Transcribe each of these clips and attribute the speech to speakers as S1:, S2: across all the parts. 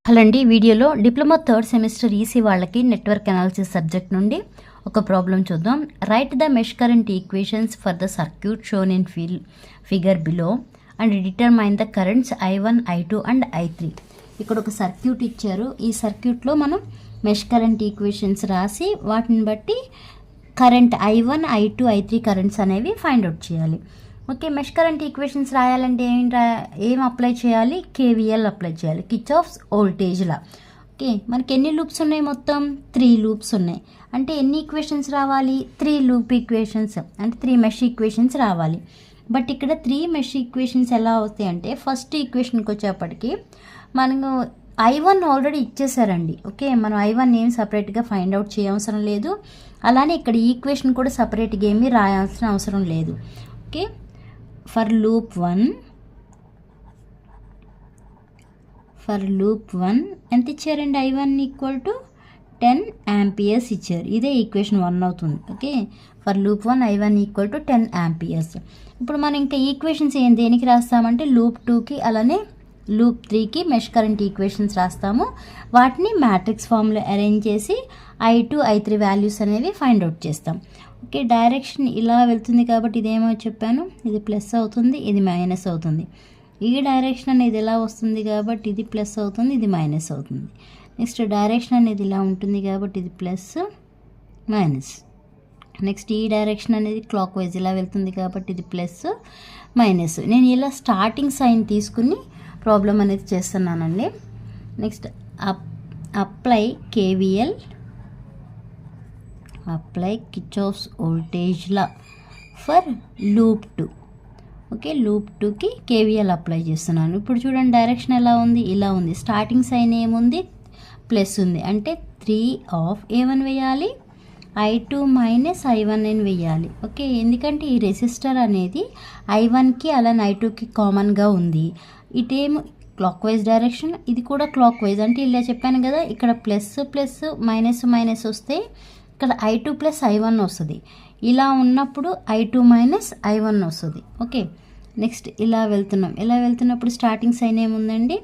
S1: Hello అండి, వీడియోలో diploma third semester EC వాళ్ళకి నెట్వర్క్ అనాలిసిస్ సబ్జెక్ట్ నుండి ఒక ప్రాబ్లం చూద్దాం. Right the mesh current equations for the circuit shown in figure below and determine the currents I1, I2 and I3. ఇక్కడ ఒక circuit ఇచ్చారు. ఈ సర్క్యూట్లో మనం మెష్ కరెంట్ ఈక్వేషన్స్ రాసి వాటిని బట్టి current I1, I2, I3 currents అనేవి ఫైండ్ అవుట్ చేయాలి. ఓకే, మెష్ కరెంట్ ఈక్వేషన్స్ రాయాలంటే ఏం అప్లై చేయాలి? KVL అప్లై చేయాలి, కిర్చాఫ్స్ వోల్టేజ్ లా. ఓకే, మనకి ఎన్ని లూప్స్ ఉన్నాయి? మొత్తం 3 లూప్స్ ఉన్నాయి. అంటే ఎన్ని ఈక్వేషన్స్ రావాలి? 3 లూప్ ఈక్వేషన్స్, అంటే 3 మెష్ ఈక్వేషన్స్ రావాలి. బట్ ఇక్కడ 3 మెష్ ఈక్వేషన్స్ ఎలా అవుతాయి అంటే, ఫస్ట్ ఈక్వేషన్కి వచ్చేప్పటికి మనకు I1 ఆల్రెడీ ఇచ్చేసారండి. ఓకే, మనం I1 ఏం సపరేట్గా ఫైండ్ అవుట్ చేయవసరం లేదు. అలానే ఇక్కడ ఈక్వేషన్ కూడా సపరేట్గా ఏమీ రాయాల్సిన అవసరం లేదు. ఓకే, ఫర్ లూప్ 1 ఎంత ఇచ్చారండి? I1 = 10 amperes ఇచ్చారు. ఇదే ఈక్వేషన్ 1 అవుతుంది. Okay, for loop 1 I1 = 10 amperes. ఇప్పుడు మనం ఇంకా ఈక్వేషన్స్ దేనికి రాస్తామంటే లూప్ 2కి అలానే లూప్ 3కి మెష్ కరెంట్ ఈక్వేషన్స్ రాస్తాము. వాటిని మ్యాట్రిక్స్ ఫామ్లో అరేంజ్ చేసి I2, I3 వాల్యూస్ అనేవి ఫైండ్ అవుట్ చేస్తాం. ఓకే, డైరెక్షన్ ఇలా వెళ్తుంది కాబట్టి ఇదేమో చెప్పాను, ఇది ప్లస్ అవుతుంది, ఇది మైనస్ అవుతుంది. ఈ డైరెక్షన్ అనేది ఇలా వస్తుంది కాబట్టి ఇది ప్లస్ అవుతుంది, ఇది మైనస్ అవుతుంది. నెక్స్ట్ డైరెక్షన్ అనేది ఇలా ఉంటుంది కాబట్టి ఇది ప్లస్ మైనస్. నెక్స్ట్ ఈ డైరెక్షన్ అనేది క్లాక్ వైజ్ ఇలా వెళ్తుంది కాబట్టి ఇది ప్లస్ మైనస్. నేను ఇలా స్టార్టింగ్ సైన్ తీసుకుని ప్రాబ్లం అనేది చేస్తున్నానండి. Next apply KVL, apply Kirchhoff's voltage law for loop 2. Okay, loop 2కి KVL అప్లై చేస్తున్నాను. ఇప్పుడు చూడండి, డైరెక్షన్ ఎలా ఉంది? ఇలా ఉంది. స్టార్టింగ్ సైన్ ఏముంది? ప్లస్ ఉంది. అంటే 3 ఆఫ్ ఏమని వేయాలి? I2 - I1 అని వేయాలి. ఓకే, ఎందుకంటే ఈ రెసిస్టర్ అనేది I1కి అలానే I2కి కామన్గా ఉంది. ఇటేమో క్లాక్ వైజ్ డైరెక్షన్, ఇది కూడా క్లాక్ వైజ్. అంటే ఇలా చెప్పాను కదా, ఇక్కడ ప్లస్ ప్లస్ మైనస్ మైనస్ వస్తే ఇక్కడ I2 + I1 వస్తుంది. ఇలా ఉన్నప్పుడు I2 - I1 వస్తుంది. ఓకే, నెక్స్ట్ ఇలా వెళ్తున్నాం. ఇలా వెళ్తున్నప్పుడు స్టార్టింగ్ సైన్ ఏముందండి?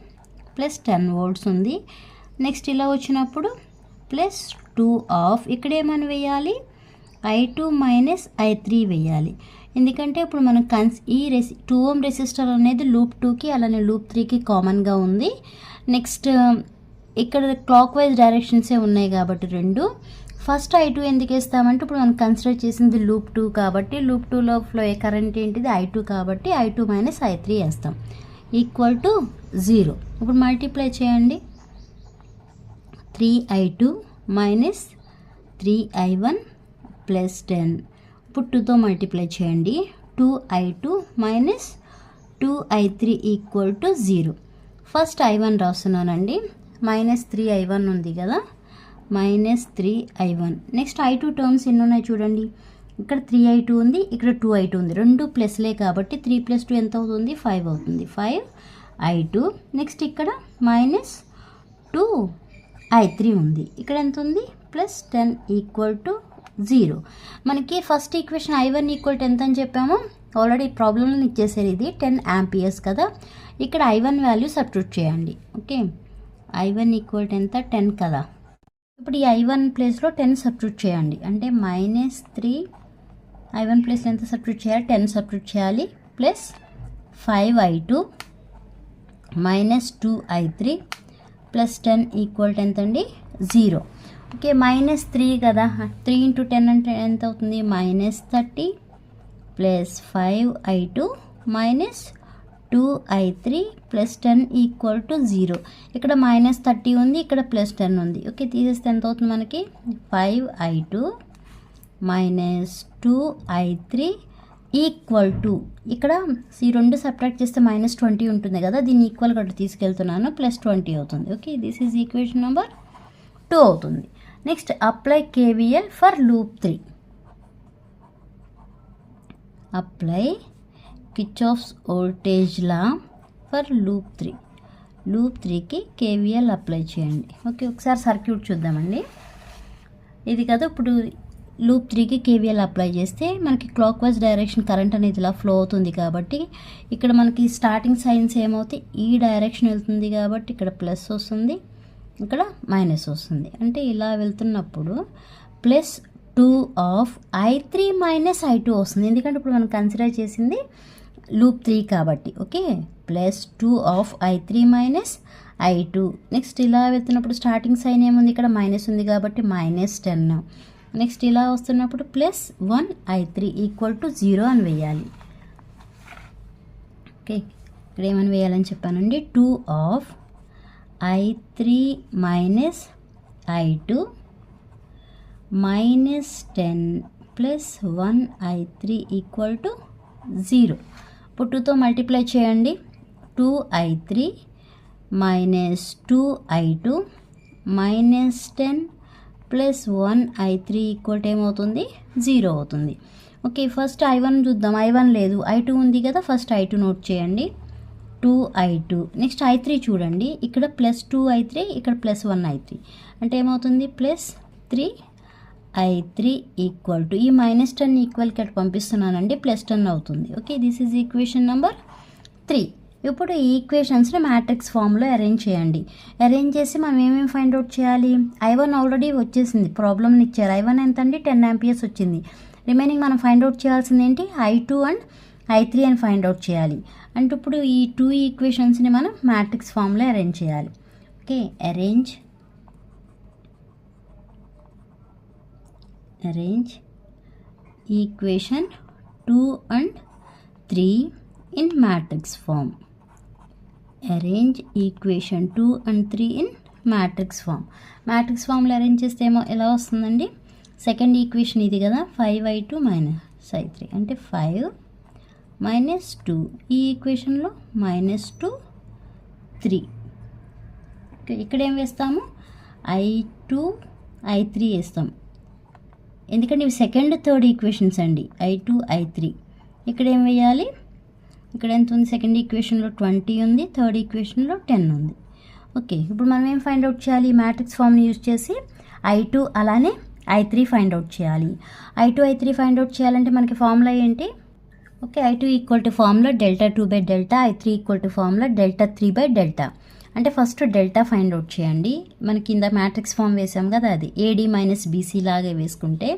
S1: +10 volts ఉంది. నెక్స్ట్ ఇలా వచ్చినప్పుడు +2 ఆఫ్ ఇక్కడ ఏమని వేయాలి? I2 - I3 వేయాలి. ఎందుకంటే ఇప్పుడు మనం ఈ 2 ohm రెసిస్టర్ అనేది లూప్ 2కి అలానే లూప్ 3కి కామన్గా ఉంది. నెక్స్ట్ ఇక్కడ క్లాక్ వైజ్ డైరెక్షన్సే ఉన్నాయి కాబట్టి రెండు. ఫస్ట్ I2 ఎందుకు వేస్తామంటే, ఇప్పుడు మనం కన్సిడర్ చేసింది లూప్ 2 కాబట్టి లూప్ 2లో ఫ్లో కరెంట్ ఏంటిది? I2 కాబట్టి I2 - I3 వేస్తాం = 0. ఇప్పుడు మల్టిప్లై చేయండి. 3I2 - 3I1 + 10. ఇప్పుడు 2తో మల్టిప్లై చేయండి. 2I2 - 2I3 = 0. First I1 రాస్తున్నానండి. -3I1 ఉంది కదా, -3I1. నెక్స్ట్ I2 టర్మ్స్ ఎన్ని ఉన్నాయి చూడండి. ఇక్కడ 3I2 ఉంది, ఇక్కడ 2I2 ఉంది. రెండు ప్లస్లే కాబట్టి 3 + 2 ఎంత అవుతుంది? 5 అవుతుంది. 5I2. నెక్స్ట్ ఇక్కడ -2I3 ఉంది. ఇక్కడ ఎంత ఉంది? +10 = 0. మనకి ఫస్ట్ ఈక్వేషన్ I1 = ఎంత అని చెప్పాము? ఆల్రెడీ ప్రాబ్లంలో ఇచ్చేసారు. ఇది 10 amperes కదా. ఇక్కడ I1 వాల్యూ సబ్స్టిట్యూట్ చేయండి. ఓకే, I1 = ఎంత? 10 కదా. ఇప్పుడు ఈ I1 ప్లేస్లో 10 సబ్స్టిట్యూట్ చేయండి. అంటే -3 I1 ప్లేస్లో ఎంత సబ్స్టిట్యూట్ చేయాలి? 10 సబ్స్టిట్యూట్ చేయాలి. +5I2 - 2I3 + 10 = ఎంత అండి? 0. ఓకే, -3 కదా, 3 × 10 అంటే ఎంత అవుతుంది? -30 + 5I2 - 2I3 + 10 = 0. ఇక్కడ -30 ఉంది, ఇక్కడ +10 ఉంది. ఓకే, తీసేస్తే ఎంత అవుతుంది మనకి? 5I2 - 2I3 = ఇక్కడ ఈ రెండు సబ్ట్రాక్ట్ చేస్తే -20 ఉంటుంది కదా, దీన్ని ఈక్వల్గా తీసుకెళ్తున్నాను, +20 అవుతుంది. Okay, this is equation number 2 అవుతుంది. Next apply KVL for loop 3. Apply Kirchhoff's voltage law for loop 3. Loop 3కి KVL అప్లై చేయండి. ఓకే, ఒకసారి సర్క్యూట్ చూద్దామండి. ఇది కదా, ఇప్పుడు లూప్ 3కి కేవీఎల్ అప్లై చేస్తే మనకి క్లాక్ వైజ్ డైరెక్షన్ కరెంట్ అనేది ఇలా ఫ్లో అవుతుంది కాబట్టి ఇక్కడ మనకి స్టార్టింగ్ సైన్స్ ఏమవుతాయి, ఈ డైరెక్షన్ వెళ్తుంది కాబట్టి ఇక్కడ ప్లస్ వస్తుంది, ఇక్కడ మైనస్ వస్తుంది. అంటే ఇలా వెళ్తున్నప్పుడు +2 ఆఫ్ I3 - I2 వస్తుంది. ఎందుకంటే ఇప్పుడు మనం కన్సిడర్ చేసింది లూప్ 3 కాబట్టి. Okay, +2 of I3 - I2. Next ఇలా వెళ్తున్నప్పుడు స్టార్టింగ్ సైన్ ఏముంది, ఇక్కడ మైనస్ ఉంది కాబట్టి -10. నెక్స్ట్ ఇలా వస్తున్నప్పుడు +1 I3 = 0 అని వేయాలి. ఓకే, ఇక్కడ ఏమని వేయాలని చెప్పానండి, 2 ఆఫ్ I3 - I2 -10 + 1 I3 = 0. ఇప్పుడు 2తో మల్టిప్లై చేయండి. 2I3 - 2I2 -10 + 1 I3 = ఏమవుతుంది, 0 అవుతుంది. ఓకే, ఫస్ట్ I1 చూద్దాం. I1 లేదు, I2 ఉంది కదా. ఫస్ట్ I2 నోట్ చేయండి, 2I2. నెక్స్ట్ I3 చూడండి, ఇక్కడ +2 I3, ఇక్కడ +1 I3. అంటే ఏమవుతుంది, +3 I3 = ఈ -10 ఈక్వల్కి అటు పంపిస్తున్నానండి, +10 అవుతుంది. Okay, this is equation number 3. ఇప్పుడు ఈ ఈక్వేషన్స్ని మ్యాట్రిక్స్ ఫామ్లో అరేంజ్ చేయండి. అరేంజ్ చేసి మనం ఏమేమి ఫైండ్ అవుట్ చేయాలి. I1 ఆల్రెడీ వచ్చేసింది, ప్రాబ్లమ్ని ఇచ్చారు. I1 ఎంత అండి, 10 amperes వచ్చింది. రిమైనింగ్ మనం ఫైండ్ అవుట్ చేయాల్సింది ఏంటి, I2 అండ్ I3 అని ఫైండ్ అవుట్ చేయాలి. అంటే ఇప్పుడు ఈ 2 ఈక్వేషన్స్ని మనం మ్యాట్రిక్స్ ఫామ్లో అరేంజ్ చేయాలి. Okay, arrange equation 2 and 3 in matrix form. Arrange equation 2 and 3 in matrix form. Matrix formలో అరేంజ్ చేస్తే ఏమో ఎలా వస్తుందండి, సెకండ్ ఈక్వేషన్ ఇది కదా, 5I2 - I3 అంటే 5 - 2. ఈ ఈక్వేషన్లో -2 3. ఇక్కడ ఏం వేస్తాము, I2 I3 వేస్తాం. ఎందుకంటే ఇవి సెకండ్ థర్డ్ ఈక్వేషన్స్ అండి, I2 I3. ఇక్కడ ఏం వేయాలి, ఇక్కడ ఎంత ఉంది, సెకండ్ ఈక్వేషన్లో 20 ఉంది, థర్డ్ ఈక్వేషన్లో 10 ఉంది. ఓకే, ఇప్పుడు మనం ఏం ఫైండ్ అవుట్ చేయాలి, మ్యాట్రిక్స్ ఫామ్ని యూజ్ చేసి I2 అలానే I3 ఫైండ్ అవుట్ చేయాలి. I2 I3 ఫైండ్ అవుట్ చేయాలంటే మనకి ఫార్ములా ఏంటి, okay, I2 = formula Δ2/Δ, I3 = formula Δ3/Δ. అంటే ఫస్ట్ డెల్టా ఫైండ్ అవుట్ చేయండి. మనకి కింద మ్యాట్రిక్స్ ఫామ్ వేసాం కదా, అది AD - BC లాగే వేసుకుంటే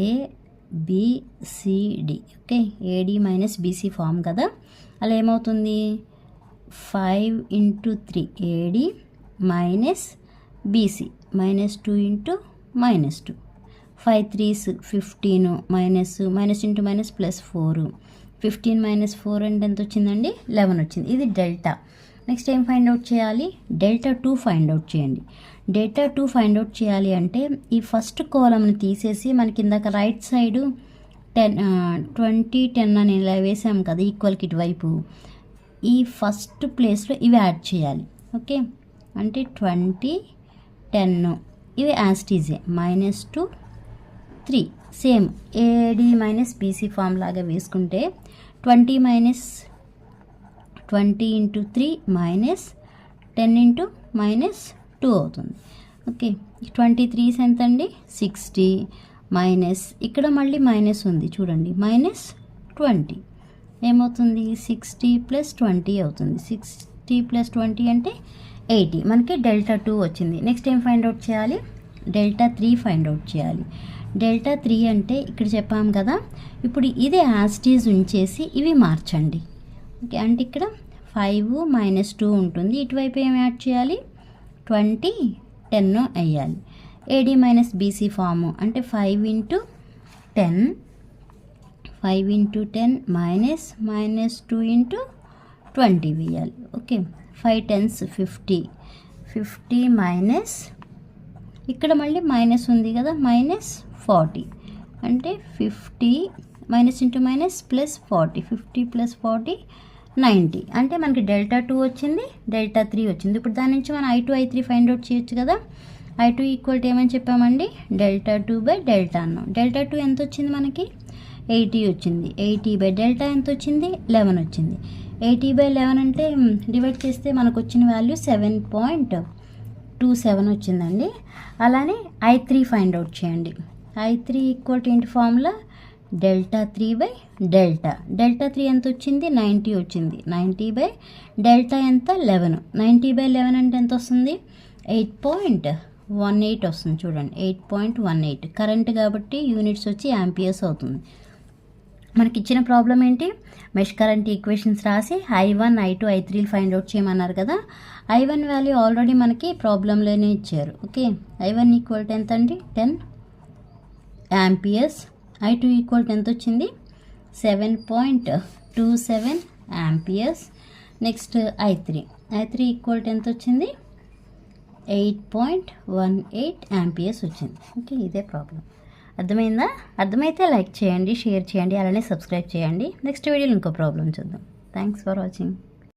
S1: ABCD. Okay, AD - BC form కదా, అలా ఏమవుతుంది, 5 × 3 AD - BC -2 × -2. 5 3s 15 minus into minus +4. 15 - 4 అంటే ఎంత వచ్చిందండి, 11 వచ్చింది. ఇది డెల్టా. నెక్స్ట్ ఏం ఫైండ్ అవుట్ చేయాలి, Δ2 ఫైండ్ అవుట్ చేయండి. Δ2 ఫైండ్ అవుట్ చేయాలి అంటే ఈ ఫస్ట్ కాలమ్ని తీసేసి మనకి ఇందాక రైట్ సైడు 20 10 అని ఇలా వేసాం కదా, ఈక్వల్కి ఇటువైపు ఈ ఫస్ట్ ప్లేస్లో ఇవి యాడ్ చేయాలి. ఓకే, అంటే 20 10 ఇవి యాస్టీజే -2 3. సేమ్ AD - BC ఫామ్ లాగా వేసుకుంటే 20 - 20 × 3 -10 × -2 అవుతుంది. ఓకే, 23s ఎంత అండి, 60 మైనస్ ఇక్కడ మళ్ళీ మైనస్ ఉంది చూడండి, -20 ఏమవుతుంది, 60 + 20 అవుతుంది. 60 + 20 అంటే 80. మనకి Δ2 వచ్చింది. నెక్స్ట్ ఏం ఫైండ్ అవుట్ చేయాలి, Δ3 ఫైండ్ అవుట్ చేయాలి. Δ3 అంటే ఇక్కడ చెప్పాం కదా, ఇప్పుడు ఇది యాస్టీజ్ ఉంచేసి ఇవి మార్చండి. ఓకే, అంటే ఇక్కడ 5 - 2 ఉంటుంది, ఇటువైపు ఏం యాడ్ చేయాలి, 20 10 వేయాలి. AD - BC ఫాము అంటే 5 × 10 -2 × 20 వేయాలి. ఓకే, 5 10s 50 ఇక్కడ మళ్ళీ మైనస్ ఉంది కదా, -40 అంటే 50 -× -+40 50 + 40 90. అంటే మనకి Δ2 వచ్చింది, Δ3 వచ్చింది. ఇప్పుడు దాని నుంచి మనం I2 I3 ఫైండ్ అవుట్ చేయొచ్చు కదా. I2 = ఏమని చెప్పామండి, Δ2/Δ అన్నాం. Δ2 ఎంత వచ్చింది మనకి, 80 వచ్చింది. 80/Δ ఎంత వచ్చింది, 11 వచ్చింది. 80/11 అంటే డివైడ్ చేస్తే మనకు వచ్చిన వాల్యూ 7.27 వచ్చిందండి. అలానే I3 ఫైండ్ అవుట్ చేయండి. I3 ఈక్వల్ టు ఏంటి formula delta 3 by delta. Delta 3 ఎంత వచ్చింది 90 వచ్చింది. 90 బై డెల్టా ఎంత 11. 90 బై 11 అంటే ఎంత వస్తుంది 8.18 వస్తుంది. చూడండి 8.18 కరెంట్ కాబట్టి యూనిట్స్ వచ్చి యాంపియర్స్ అవుతుంది. మనకి ఇచ్చిన ప్రాబ్లం ఏంటి మెష్ కరెంట్ ఈక్వేషన్స్ రాసి I1 I2 I3 find out చేయమన్నారు కదా. I1 వాల్యూ ఆల్రెడీ మనకి ప్రాబ్లంలోనే ఇచ్చారు. ఓకే I1 ఈక్వల్ టు ఎంత అండి 10 యాంపియర్స్. I2 ఈక్వల్ టు ఎంత వచ్చింది 7.27 amperes. Next I3 equal to ఎంత వచ్చింది 8.18 యాంపియర్స్ వచ్చింది. ఓకే ఇదే ప్రాబ్లం. అర్థమైందా? అర్థమైతే లైక్ చేయండి, షేర్ చేయండి, అలానే సబ్స్క్రైబ్ చేయండి. నెక్స్ట్ వీడియోలో ఇంకో ప్రాబ్లం చూద్దాం. Thanks for watching.